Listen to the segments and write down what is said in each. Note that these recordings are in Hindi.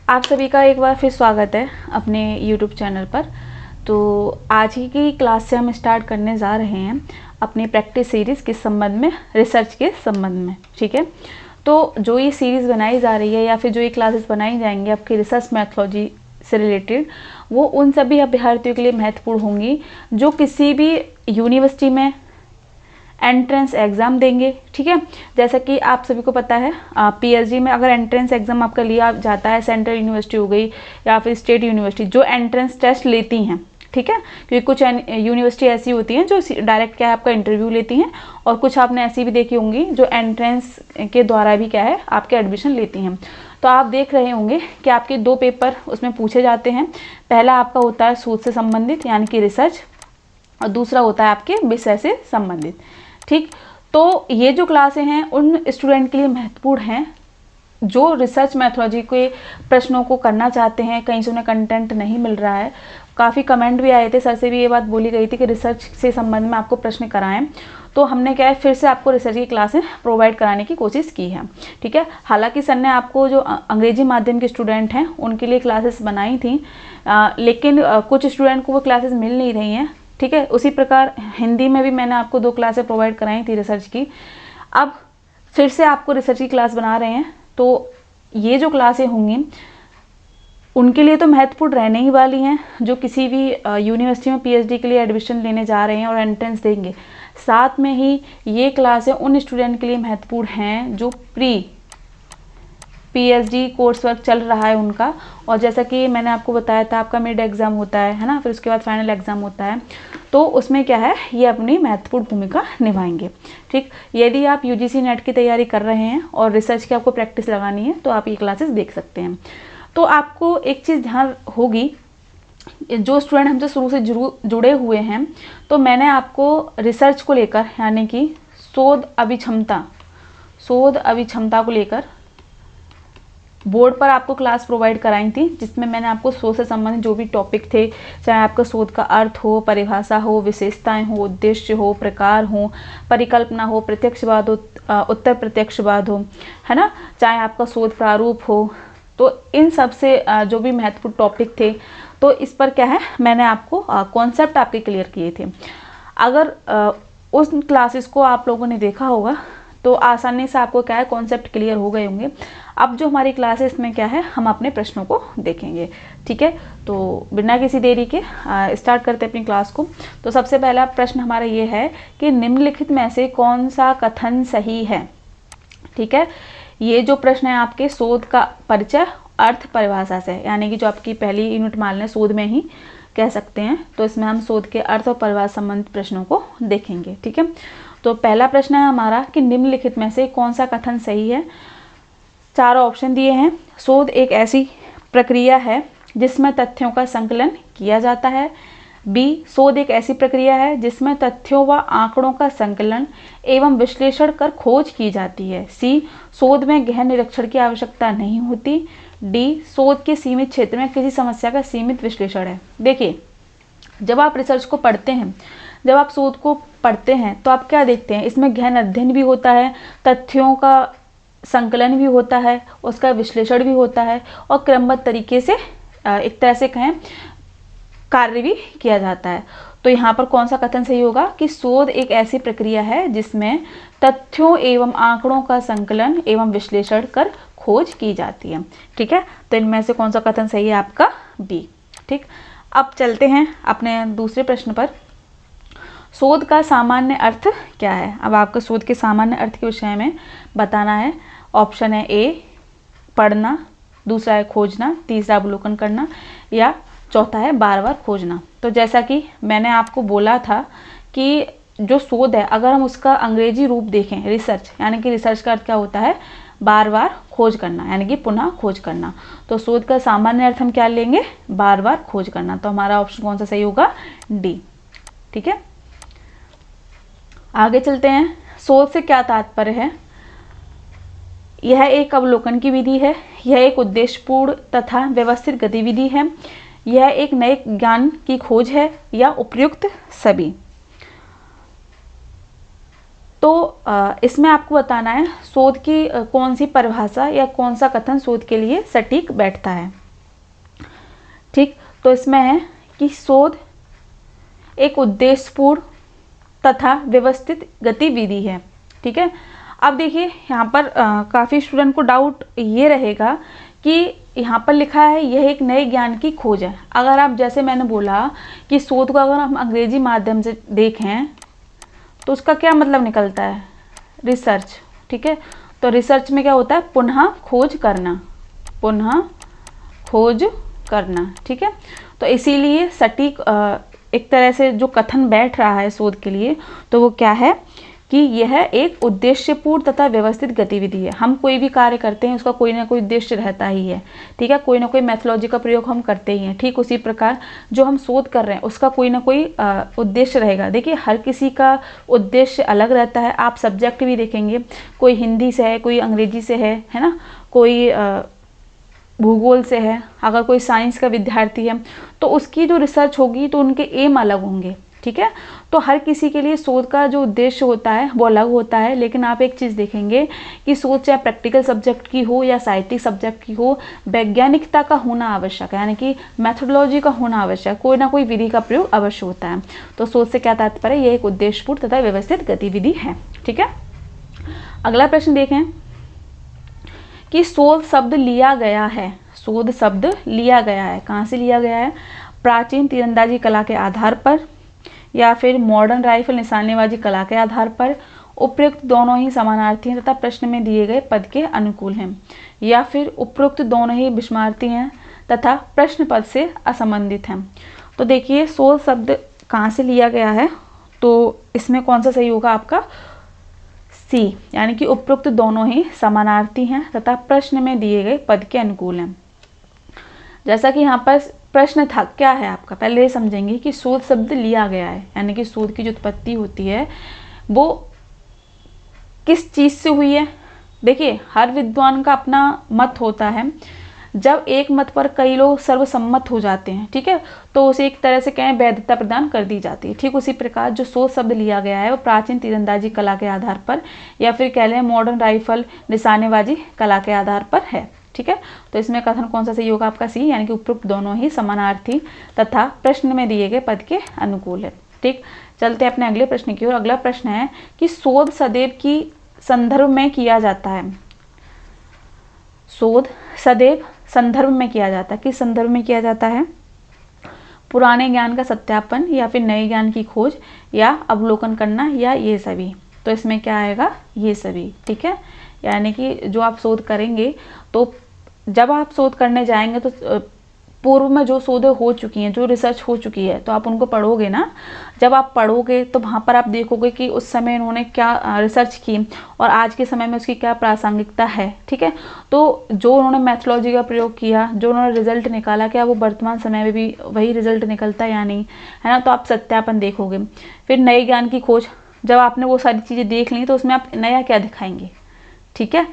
आप सभी का एक बार फिर स्वागत है अपने YouTube चैनल पर। तो आज ही की क्लास से हम स्टार्ट करने जा रहे हैं अपनी प्रैक्टिस सीरीज़ किस संबंध में, रिसर्च के संबंध में। ठीक है, तो जो ये सीरीज़ बनाई जा रही है या फिर जो ये क्लासेस बनाई जाएंगी आपकी रिसर्च मैथोलॉजी से रिलेटेड, वो उन सभी अभ्यर्थियों के लिए महत्वपूर्ण होंगी जो किसी भी यूनिवर्सिटी में एंट्रेंस एग्ज़ाम देंगे। ठीक है, जैसा कि आप सभी को पता है पीएचडी में अगर एंट्रेंस एग्ज़ाम आपका लिया जाता है, सेंट्रल यूनिवर्सिटी हो गई या फिर स्टेट यूनिवर्सिटी जो एंट्रेंस टेस्ट लेती हैं। ठीक है, क्योंकि कुछ यूनिवर्सिटी ऐसी होती हैं जो डायरेक्ट क्या है आपका इंटरव्यू लेती हैं, और कुछ आपने ऐसी भी देखी होंगी जो एंट्रेंस के द्वारा भी क्या है आपके एडमिशन लेती हैं। तो आप देख रहे होंगे कि आपके दो पेपर उसमें पूछे जाते हैं। पहला आपका होता है शोध से संबंधित यानी कि रिसर्च, और दूसरा होता है आपके विषय से संबंधित। ठीक, तो ये जो क्लासें हैं उन स्टूडेंट के लिए महत्वपूर्ण हैं जो रिसर्च मैथोलॉजी के प्रश्नों को करना चाहते हैं, कहीं से उन्हें कंटेंट नहीं मिल रहा है। काफ़ी कमेंट भी आए थे, सर से भी ये बात बोली गई थी कि रिसर्च से संबंध में आपको प्रश्न कराएं। तो हमने क्या है फिर से आपको रिसर्च की क्लासें प्रोवाइड कराने की कोशिश की है। ठीक है, हालांकि सर ने आपको जो अंग्रेजी माध्यम के स्टूडेंट हैं उनके लिए क्लासेस बनाई थी, लेकिन कुछ स्टूडेंट को वो क्लासेस मिल नहीं रही हैं। ठीक है, उसी प्रकार हिंदी में भी मैंने आपको 2 क्लासें प्रोवाइड कराई थी रिसर्च की। अब फिर से आपको रिसर्च की क्लास बना रहे हैं, तो ये जो क्लासें होंगी उनके लिए तो महत्वपूर्ण रहने ही वाली हैं जो किसी भी यूनिवर्सिटी में पीएचडी के लिए एडमिशन लेने जा रहे हैं और एंट्रेंस देंगे। साथ में ही ये क्लासें उन स्टूडेंट के लिए महत्वपूर्ण हैं जो प्री पीएचडी कोर्स वर्क चल रहा है उनका, और जैसा कि मैंने आपको बताया था आपका मिड एग्ज़ाम होता है ना, फिर उसके बाद फाइनल एग्ज़ाम होता है, तो उसमें क्या है ये अपनी महत्वपूर्ण भूमिका निभाएंगे। ठीक, यदि आप यूजीसी नेट की तैयारी कर रहे हैं और रिसर्च की आपको प्रैक्टिस लगानी है तो आप ये क्लासेस देख सकते हैं। तो आपको एक चीज़ ध्यान होगी, जो स्टूडेंट हमसे शुरू से जुड़े हुए हैं, तो मैंने आपको रिसर्च को लेकर यानी कि शोध अभिक्षमता को लेकर बोर्ड पर आपको क्लास प्रोवाइड कराई थी, जिसमें मैंने आपको शोध से संबंधित जो भी टॉपिक थे, चाहे आपका शोध का अर्थ हो, परिभाषा हो, विशेषताएं हो, उद्देश्य हो, प्रकार हो, परिकल्पना हो, प्रत्यक्षवाद हो, उत्तर प्रत्यक्षवाद हो, है ना, चाहे आपका शोध प्रारूप हो, तो इन सब से जो भी महत्वपूर्ण टॉपिक थे, तो इस पर क्या है मैंने आपको कॉन्सेप्ट आपके क्लियर किए थे। अगर उस क्लासेस को आप लोगों ने देखा होगा तो आसानी से आपको क्या है कॉन्सेप्ट क्लियर हो गए होंगे। अब जो हमारी क्लास है इसमें क्या है हम अपने प्रश्नों को देखेंगे। ठीक है, तो बिना किसी देरी के स्टार्ट करते हैं अपनी क्लास को। तो सबसे पहला प्रश्न हमारा ये है कि निम्नलिखित में से कौन सा कथन सही है। ठीक है, ये जो प्रश्न है आपके शोध का परिचय अर्थ परिभाषा से, यानी कि जो आपकी पहली यूनिट मान लें शोध में ही कह सकते हैं, तो इसमें हम शोध के अर्थ और परिभाषा संबंधित प्रश्नों को देखेंगे। ठीक है, तो पहला प्रश्न है हमारा कि निम्नलिखित में से कौन सा कथन सही है। 4 ऑप्शन दिए हैं। शोध एक ऐसी प्रक्रिया है जिसमें तथ्यों का संकलन किया जाता है। बी, शोध एक ऐसी प्रक्रिया है जिसमें तथ्यों व आंकड़ों का संकलन एवं विश्लेषण कर खोज की जाती है। सी, शोध में गहन निरीक्षण की आवश्यकता नहीं होती। डी, शोध के सीमित क्षेत्र में किसी समस्या का सीमित विश्लेषण है। देखिए, जब आप रिसर्च को पढ़ते हैं, जब आप शोध को पढ़ते हैं तो आप क्या देखते हैं, इसमें गहन अध्ययन भी होता है, तथ्यों का संकलन भी होता है, उसका विश्लेषण भी होता है, और क्रमबद्ध तरीके से एक तरह से कहें कार्य भी किया जाता है। तो यहाँ पर कौन सा कथन सही होगा कि शोध एक ऐसी प्रक्रिया है जिसमें तथ्यों एवं आंकड़ों का संकलन एवं विश्लेषण कर खोज की जाती है। ठीक है, तो इनमें से कौन सा कथन सही है आपका बी। ठीक, अब चलते हैं अपने दूसरे प्रश्न पर। शोध का सामान्य अर्थ क्या है। अब आपको शोध के सामान्य अर्थ के विषय में बताना है। ऑप्शन है ए पढ़ना, दूसरा है खोजना, तीसरा अवलोकन करना, या चौथा है बार बार खोजना। तो जैसा कि मैंने आपको बोला था कि जो शोध है अगर हम उसका अंग्रेजी रूप देखें रिसर्च, यानी कि रिसर्च का अर्थ क्या होता है बार बार खोज करना, यानी कि पुनः खोज करना। तो शोध का सामान्य अर्थ हम क्या लेंगे बार बार खोज करना। तो हमारा ऑप्शन कौन सा सही होगा डी। ठीक है, आगे चलते हैं। शोध से क्या तात्पर्य है। यह एक अवलोकन की विधि है, यह एक उद्देश्यपूर्ण तथा व्यवस्थित गतिविधि है, यह एक नए ज्ञान की खोज है, या उपयुक्त सभी। तो इसमें आपको बताना है शोध की कौन सी परिभाषा या कौन सा कथन शोध के लिए सटीक बैठता है। ठीक, तो इसमें है कि शोध एक उद्देश्यपूर्ण तथा व्यवस्थित गतिविधि है। ठीक है, अब देखिए यहाँ पर काफ़ी स्टूडेंट को डाउट ये रहेगा कि यहाँ पर लिखा है यह एक नए ज्ञान की खोज है। अगर आप, जैसे मैंने बोला कि शोध को अगर हम अंग्रेजी माध्यम से देखें तो उसका क्या मतलब निकलता है, रिसर्च। ठीक है, तो रिसर्च में क्या होता है, पुनः खोज करना, पुनः खोज करना। ठीक है, तो इसीलिए सटीक एक तरह से जो कथन बैठ रहा है शोध के लिए, तो वो क्या है कि यह एक उद्देश्यपूर्ण तथा व्यवस्थित गतिविधि है। हम कोई भी कार्य करते हैं उसका कोई ना कोई उद्देश्य रहता ही है। ठीक है, कोई ना कोई मेथोलॉजी का प्रयोग हम करते ही हैं। ठीक उसी प्रकार जो हम शोध कर रहे हैं उसका कोई ना कोई उद्देश्य रहेगा। देखिए हर किसी का उद्देश्य अलग रहता है। आप सब्जेक्ट भी देखेंगे, कोई हिंदी से है, कोई अंग्रेजी से है ना, कोई भूगोल से है, अगर कोई साइंस का विद्यार्थी है तो उसकी जो रिसर्च होगी तो उनके एम अलग होंगे। ठीक है, तो हर किसी के लिए शोध का जो उद्देश्य होता है वो अलग होता है। लेकिन आप एक चीज़ देखेंगे कि शोध चाहे प्रैक्टिकल सब्जेक्ट की हो या साहित्यिक सब्जेक्ट की हो, वैज्ञानिकता का होना आवश्यक है, यानी कि मैथोडोलॉजी का होना आवश्यक, कोई ना कोई विधि का प्रयोग अवश्य होता है। तो शोध से क्या तात्पर्य, यह एक उद्देश्यपूर्ण तथा व्यवस्थित गतिविधि है। ठीक है, अगला प्रश्न देखें कि शोध शब्द लिया गया है, शोध शब्द लिया गया है, कहाँ से लिया गया है, प्राचीन तीरंदाजी कला के आधार पर या फिर मॉडर्न राइफल निशानेबाजी कला के आधार पर, उपयुक्त दोनों ही समानार्थी हैं तथा प्रश्न में दिए गए पद के अनुकूल हैं, या फिर उपयुक्त दोनों ही विषमार्थी हैं तथा प्रश्न पद से असंबंधित हैं। तो देखिए शोध शब्द कहाँ से लिया गया है, तो इसमें कौन सा सही होगा आपका, सी, यानी कि उपयुक्त दोनों ही समानार्थी हैं तथा प्रश्न में दिए गए पद के अनुकूल हैं। जैसा कि यहाँ पर प्रश्न था, क्या है आपका, पहले ये समझेंगे कि शोध शब्द लिया गया है, यानी कि शोध की जो उत्पत्ति होती है वो किस चीज़ से हुई है। देखिए हर विद्वान का अपना मत होता है, जब एक मत पर कई लोग सर्वसम्मत हो जाते हैं, ठीक है, तो उसे एक तरह से कहें वैधता प्रदान कर दी जाती है। ठीक उसी प्रकार जो शोध शब्द लिया गया है वो प्राचीन तीरंदाजी कला के आधार पर या फिर कह लें मॉडर्न राइफल निशानेबाजी कला के आधार पर है। ठीक है, तो इसमें कथन कौन सा सही होगा आपका, सी, यानी कि उपयुक्त दोनों ही समानार्थी तथा प्रश्न में दिए गए पद के अनुकूल है। ठीक, चलते हैं अपने अगले प्रश्न की ओर। अगला प्रश्न है कि शोध सदैव की संदर्भ में किया जाता है, शोध सदैव संदर्भ में किया जाता है, किस संदर्भ में किया जाता है, पुराने ज्ञान का सत्यापन या फिर नए ज्ञान की खोज या अवलोकन करना या ये सभी। तो इसमें क्या आएगा, ये सभी। ठीक है, यानी कि जो आप शोध करेंगे तो जब आप शोध करने जाएंगे तो पूर्व में जो शोध हो चुकी हैं, जो रिसर्च हो चुकी है, तो आप उनको पढ़ोगे ना। जब आप पढ़ोगे तो वहाँ पर आप देखोगे कि उस समय उन्होंने क्या रिसर्च की और आज के समय में उसकी क्या प्रासंगिकता है। ठीक है, तो जो उन्होंने मैथोलॉजी का प्रयोग किया, जो उन्होंने रिजल्ट निकाला, क्या वो वर्तमान समय में भी वही रिजल्ट निकलता है या नहीं, है ना। तो आप सत्यापन देखोगे। फिर नए ज्ञान की खोज, जब आपने वो सारी चीज़ें देख ली तो उसमें आप नया क्या दिखाएंगे। ठीक है,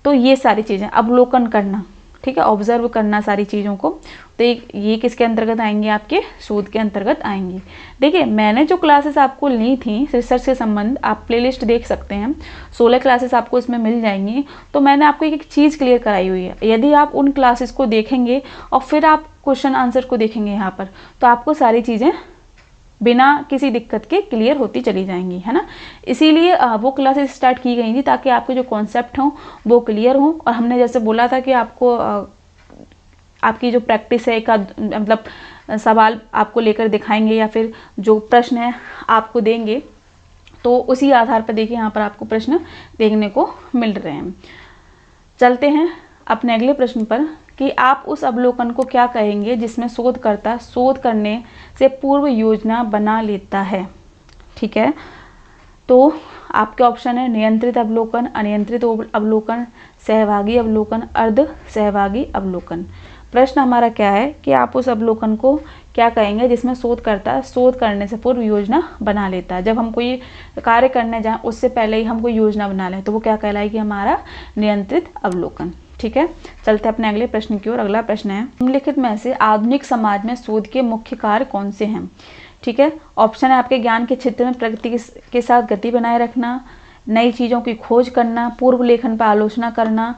तो ये सारी चीज़ें, अवलोकन करना, ठीक है, ऑब्जर्व करना सारी चीज़ों को, तो ये किसके अंतर्गत आएंगे, आपके शोध के अंतर्गत आएंगी। देखिए मैंने जो क्लासेस आपको ली थी रिसर्च के संबंध, आप प्लेलिस्ट देख सकते हैं, 16 क्लासेस आपको इसमें मिल जाएंगी। तो मैंने आपको एक चीज़ क्लियर कराई हुई है। यदि आप उन क्लासेस को देखेंगे और फिर आप क्वेश्चन आंसर को देखेंगे यहाँ पर, तो आपको सारी चीज़ें बिना किसी दिक्कत के क्लियर होती चली जाएंगी, है ना। इसीलिए वो क्लासेस स्टार्ट की गई थी ताकि आपके जो कॉन्सेप्ट हों वो क्लियर हों। और हमने जैसे बोला था कि आपको आपकी जो प्रैक्टिस है, एक मतलब सवाल आपको लेकर दिखाएंगे या फिर जो प्रश्न है आपको देंगे, तो उसी आधार पर देखिए यहाँ पर आपको प्रश्न देखने को मिल रहे हैं। चलते हैं अपने अगले प्रश्न पर कि आप उस अवलोकन को क्या कहेंगे जिसमें शोधकर्ता शोध करने से पूर्व योजना बना लेता है। ठीक है, तो आपके ऑप्शन है नियंत्रित अवलोकन, अनियंत्रित अवलोकन, सहभागी अवलोकन, अर्ध सहभागी अवलोकन। प्रश्न हमारा क्या है कि आप उस अवलोकन को क्या कहेंगे जिसमें शोधकर्ता शोध करने से पूर्व योजना बना लेता है। जब हम कोई कार्य करने जाएं उससे पहले ही हम कोई योजना बना लें तो वो क्या कहलाएगी, हमारा नियंत्रित अवलोकन। ठीक है, चलते हैं अपने अगले प्रश्न की ओर। अगला प्रश्न है निम्नलिखित में से आधुनिक समाज में शोध के मुख्य कार्य कौन से हैं। ठीक है, ऑप्शन है आपके ज्ञान के क्षेत्र में प्रगति के साथ गति बनाए रखना, नई चीज़ों की खोज करना, पूर्व लेखन पर आलोचना करना,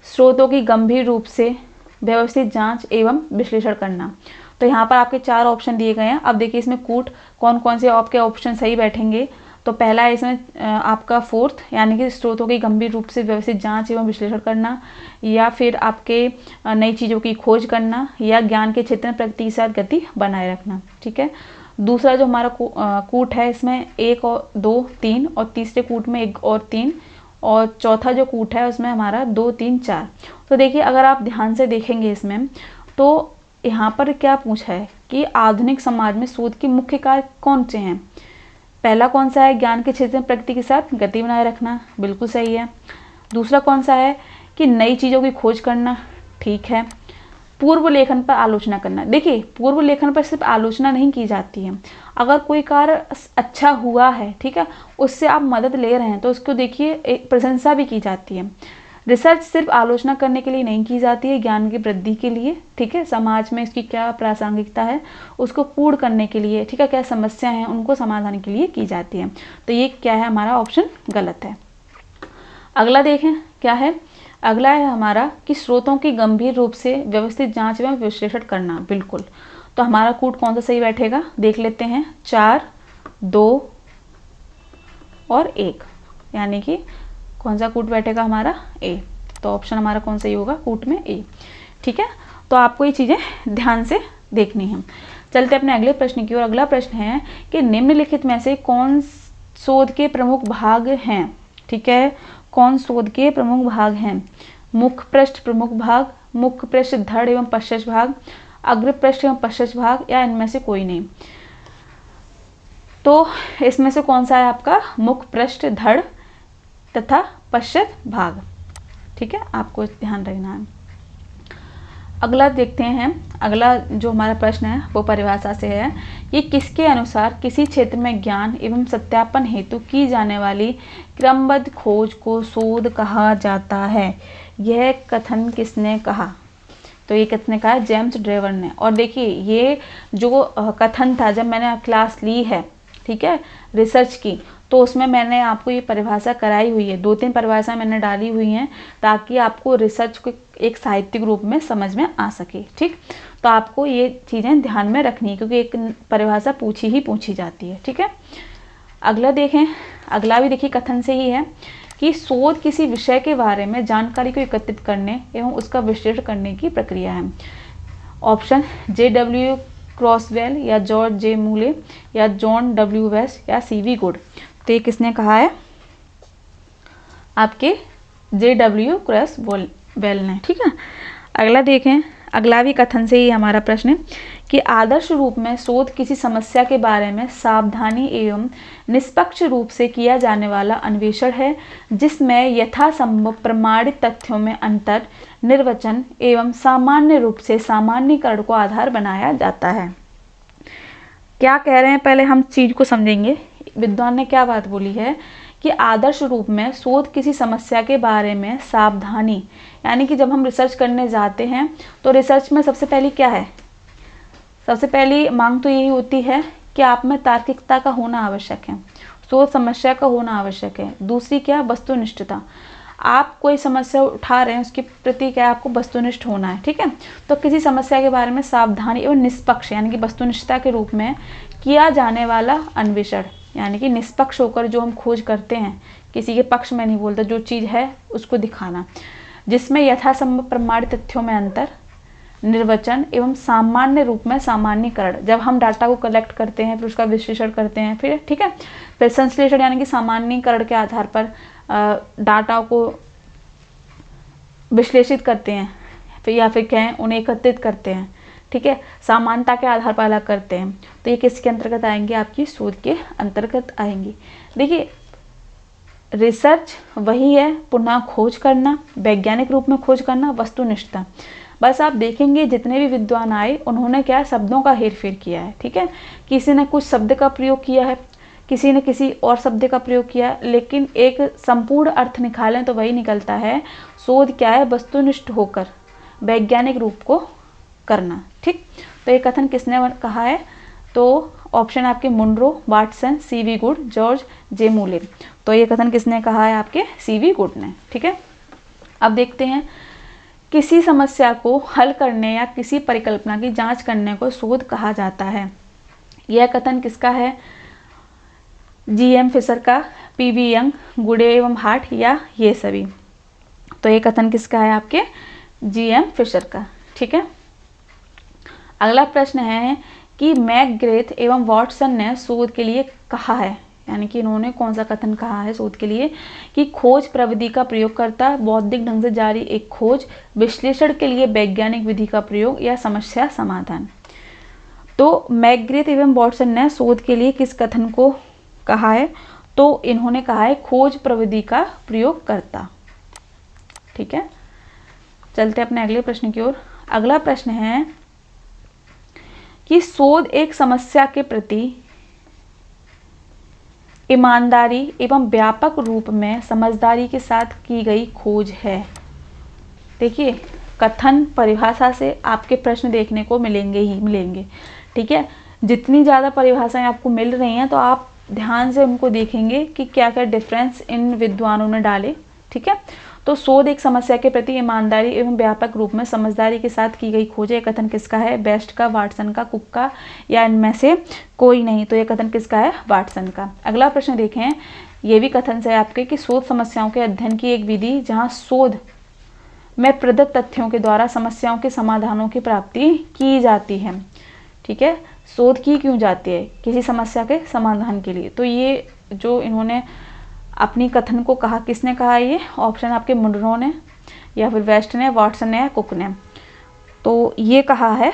स्रोतों की गंभीर रूप से व्यवस्थित जांच एवं विश्लेषण करना। तो यहाँ पर आपके 4 ऑप्शन दिए गए हैं। अब देखिए इसमें कूट कौन कौन से आपके ऑप्शन सही बैठेंगे। तो पहला है इसमें आपका 4th, यानी कि स्रोतों की गंभीर रूप से व्यवस्थित जांच एवं विश्लेषण करना, या फिर आपके नई चीज़ों की खोज करना, या ज्ञान के क्षेत्र में प्रगति के साथ गति बनाए रखना। ठीक है। दूसरा जो हमारा कूट है इसमें 1 और 2 3, और तीसरे कूट में 1 और 3, और चौथा जो कूट है उसमें हमारा 2 3 4। तो देखिए अगर आप ध्यान से देखेंगे इसमें, तो यहाँ पर क्या पूछा है कि आधुनिक समाज में शोध के मुख्य कार्य कौन से हैं। पहला कौन सा है, ज्ञान के क्षेत्र में प्रगति के साथ गति बनाए रखना, बिल्कुल सही है। दूसरा कौन सा है कि नई चीज़ों की खोज करना, ठीक है। पूर्व लेखन पर आलोचना करना, देखिए पूर्व लेखन पर सिर्फ आलोचना नहीं की जाती है, अगर कोई कार्य अच्छा हुआ है, ठीक है, उससे आप मदद ले रहे हैं तो उसको देखिए एक प्रशंसा भी की जाती है। रिसर्च सिर्फ आलोचना करने के लिए नहीं की जाती है, ज्ञान की वृद्धि के लिए, ठीक है, समाज में इसकी क्या प्रासंगिकता है उसको पूर्ण करने के लिए, ठीक है, क्या समस्या है उनको समाधान के लिए की जाती है। तो ये क्या है, हमारा ऑप्शन गलत है। अगला देखें क्या है, अगला है हमारा कि स्रोतों की गंभीर रूप से व्यवस्थित जांच एवं विश्लेषण करना, बिल्कुल। तो हमारा कूट कौन सा सही बैठेगा, देख लेते हैं। 4 2 और 1, यानी कि कौन सा कूट बैठेगा हमारा, ए। तो ऑप्शन हमारा कौन सही होगा कूट में, ए। ठीक है, तो आपको ये चीज़ें ध्यान से देखनी है। चलते अपने अगले प्रश्न की ओर। अगला प्रश्न है कि निम्नलिखित में से कौन शोध के प्रमुख भाग हैं। ठीक है, कौन शोध के प्रमुख भाग हैं। मुख्य पृष्ठ प्रमुख भाग, मुख्य पृष्ठ धड़ एवं पश्चात भाग, अग्र पृष्ठ एवं पश्चात भाग, या इनमें से कोई नहीं। तो इसमें से कौन सा है आपका मुख्य पृष्ठ धड़ तथा पश्चात भाग। ठीक है, आपको ध्यान रखना है। अगला देखते हैं, अगला जो हमारा प्रश्न है वो परिभाषा से है। ये किसके अनुसार किसी क्षेत्र में ज्ञान एवं सत्यापन हेतु की जाने वाली क्रमबद्ध खोज को शोध कहा जाता है। यह कथन किसने कहा। तो ये किसने कहा, जेम्स ड्रेवर ने। और देखिए ये जो कथन था, जब मैंने क्लास ली है, ठीक है, रिसर्च की, तो उसमें मैंने आपको ये परिभाषा कराई हुई है। 2-3 परिभाषा मैंने डाली हुई हैं ताकि आपको रिसर्च को एक साहित्यिक रूप में समझ में आ सके। ठीक, तो आपको ये चीज़ें ध्यान में रखनी है क्योंकि एक परिभाषा पूछी जाती है। ठीक है, अगला देखें, अगला भी देखिए कथन से ही है कि शोध किसी विषय के बारे में जानकारी को एकत्रित करने एवं उसका विश्लेषण करने की प्रक्रिया है। Option J.W. क्रॉसवेल, या जॉर्ज जे मूले, या जॉन डब्ल्यू वेस्ट, या C.V. गुड। तो ये किसने कहा है, आपके J.W. क्रॉसवेल ने। ठीक है, अगला देखें, अगला भी कथन से ही हमारा प्रश्न है कि आदर्श रूप में शोध किसी समस्या के बारे में सावधानी एवं निष्पक्ष रूप से किया जाने वाला अन्वेषण है जिसमें यथासंभव प्रमाणित तथ्यों में अंतर, निर्वचन एवं सामान्य रूप से सामान्यीकरण को आधार बनाया जाता है। क्या कह रहे हैं, पहले हम चीज को समझेंगे। विद्वान ने क्या बात बोली है कि आदर्श रूप में शोध किसी समस्या के बारे में सावधानी, यानी कि जब हम रिसर्च करने जाते हैं तो रिसर्च में सबसे पहली क्या है, सबसे पहली मांग तो यही होती है कि आप में तार्किकता का होना आवश्यक है, शोध समस्या का होना आवश्यक है। दूसरी क्या, वस्तुनिष्ठता, आप कोई समस्या उठा रहे हैं उसके प्रति क्या आपको वस्तुनिष्ठ होना है। ठीक है, तो किसी समस्या के बारे में सावधानी एवं निष्पक्ष, यानी कि वस्तुनिष्ठता के रूप में किया जाने वाला अन्वेषण, यानी कि निष्पक्ष होकर जो हम खोज करते हैं, किसी के पक्ष में नहीं बोलते, जो चीज़ है उसको दिखाना, जिसमें यथासंभव प्रमाणित तथ्यों में अंतर, निर्वचन एवं सामान्य रूप में सामान्यीकरण, जब हम डाटा को कलेक्ट करते हैं फिर उसका विश्लेषण करते हैं, फिर ठीक है, फिर संश्लेषण यानी कि सामान्यीकरण के आधार पर डाटा को विश्लेषित करते हैं, फिर या फिर कहें उन्हें एकत्रित करते हैं। ठीक है, समानता के आधार पर अलग करते हैं। तो ये किसके अंतर्गत आएंगे, आपकी शोध के अंतर्गत आएंगी। देखिए रिसर्च वही है, पुनः खोज करना, वैज्ञानिक रूप में खोज करना, वस्तुनिष्ठता। बस आप देखेंगे जितने भी विद्वान आए उन्होंने क्या शब्दों का हेरफेर किया है। ठीक है, किसी ने कुछ शब्द का प्रयोग किया है, किसी ने किसी और शब्द का प्रयोग किया, लेकिन एक संपूर्ण अर्थ निकालें तो वही निकलता है। शोध क्या है, वस्तुनिष्ठ होकर वैज्ञानिक रूप को करना। ठीक, तो ये कथन किसने कहा है, तो ऑप्शन आपके Munro, Watson, C.V. Good, George J मूले। तो ये कथन किसने कहा है, आपके C.V. गुड ने। ठीक है, अब देखते हैं किसी समस्या को हल करने या किसी परिकल्पना की जांच करने को शोध कहा जाता है। यह कथन किसका है? जी.एम. फिशर का, पी.वी. यंग, गुडे एवं हार्ट, या ये सभी? तो ये कथन किसका है? आपके जी.एम. फिशर का। ठीक है। अगला प्रश्न है कि मैकग्रेथ एवं वॉटसन ने शोध के लिए कहा है, यानी कि इन्होंने कौन सा कथन कहा है शोध के लिए, कि खोज प्रविधि का प्रयोग करता, बौद्धिक ढंग से जारी एक खोज, विश्लेषण के लिए वैज्ञानिक विधि का प्रयोग, या समस्या समाधान। तो मैकग्रेथ एवं वॉटसन ने शोध के लिए किस कथन को कहा है? तो इन्होंने कहा है खोज प्रविधि का प्रयोग करता। ठीक है, चलते अपने अगले प्रश्न की ओर। अगला प्रश्न है कि शोध एक समस्या के प्रति ईमानदारी एवं व्यापक रूप में समझदारी के साथ की गई खोज है। देखिए, कथन परिभाषा से आपके प्रश्न देखने को मिलेंगे ही मिलेंगे। ठीक है, जितनी ज़्यादा परिभाषाएं आपको मिल रही हैं तो आप ध्यान से उनको देखेंगे कि क्या क्या डिफरेंस इन विद्वानों ने डाले। ठीक है, तो शोध एक समस्या के प्रति ईमानदारी एवं व्यापक रूप में समझदारी के साथ की गई खोज, यह कथन किसका है? बेस्ट का, वाटसन का, कुक का, या इनमें से कोई नहीं? तो यह कथन किसका है? वाटसन का। अगला प्रश्न देखें, ये भी कथन से आपके कि शोध समस्याओं के अध्ययन की एक विधि जहाँ शोध में प्रदत्त तथ्यों के द्वारा समस्याओं के समाधानों की प्राप्ति की जाती है। ठीक है, शोध की क्यों जाती है? किसी समस्या के समाधान के लिए। तो ये जो इन्होंने अपनी कथन को कहा, किसने कहा? ये ऑप्शन आपके मुनरो ने, या फिर बेस्ट ने, वाटसन ने, या कुक ने। तो ये कहा है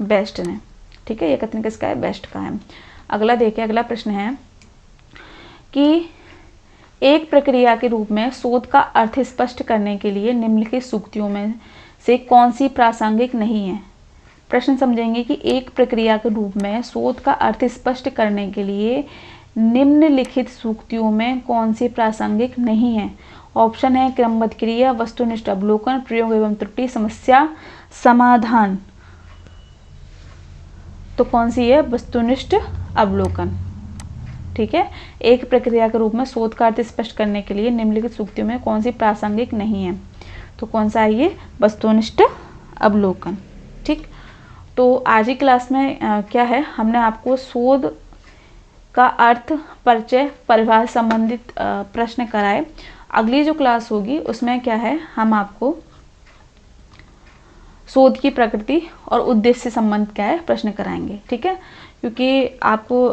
बेस्ट ने। ठीक है, ये कथन किसका है? बेस्ट का है। अगला देखिए, अगला प्रश्न है कि एक प्रक्रिया के रूप में शोध का अर्थ स्पष्ट करने के लिए निम्नलिखित सूक्तियों में से कौन सी प्रासंगिक नहीं है? प्रश्न समझेंगे कि एक प्रक्रिया के रूप में शोध का अर्थ स्पष्ट करने के लिए निम्नलिखित सूक्तियों में कौन सी प्रासंगिक नहीं है? ऑप्शन है क्रमबद्ध क्रिया, वस्तुनिष्ठ अवलोकन, प्रयोग एवं त्रुटि, समस्या समाधान। तो कौन सी है? वस्तुनिष्ठ अवलोकन। ठीक है, एक प्रक्रिया के रूप में शोध का अर्थ स्पष्ट करने के लिए निम्नलिखित सूक्तियों में कौन सी प्रासंगिक नहीं है? तो कौन सा है ये? वस्तुनिष्ठ अवलोकन। ठीक, तो आज की क्लास में क्या है, हमने आपको शोध का अर्थ, परिचय, परिभाषा संबंधित प्रश्न कराए। अगली जो क्लास होगी उसमें क्या है, हम आपको शोध की प्रकृति और उद्देश्य से संबंध क्या है प्रश्न कराएंगे। ठीक है, क्योंकि आपको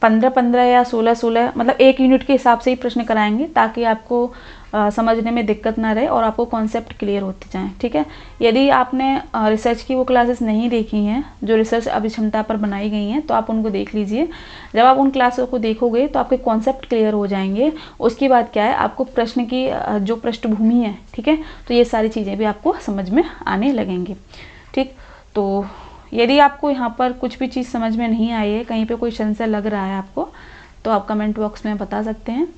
15-15 या 16-16 मतलब 1 यूनिट के हिसाब से ही प्रश्न कराएंगे, ताकि आपको समझने में दिक्कत ना रहे और आपको कॉन्सेप्ट क्लियर होते जाएं। ठीक है, यदि आपने रिसर्च की वो क्लासेस नहीं देखी हैं जो रिसर्च अभिक्षमता पर बनाई गई हैं, तो आप उनको देख लीजिए। जब आप उन क्लासों को देखोगे तो आपके कॉन्सेप्ट क्लियर हो जाएंगे। उसके बाद क्या है, आपको प्रश्न की जो पृष्ठभूमि है, ठीक है, तो ये सारी चीज़ें भी आपको समझ में आने लगेंगी। ठीक, तो यदि आपको यहाँ पर कुछ भी चीज़ समझ में नहीं आई है, कहीं पे कोई संशय लग रहा है आपको, तो आप कमेंट बॉक्स में बता सकते हैं।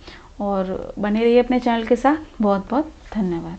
और बने रहिए अपने चैनल के साथ। बहुत बहुत धन्यवाद।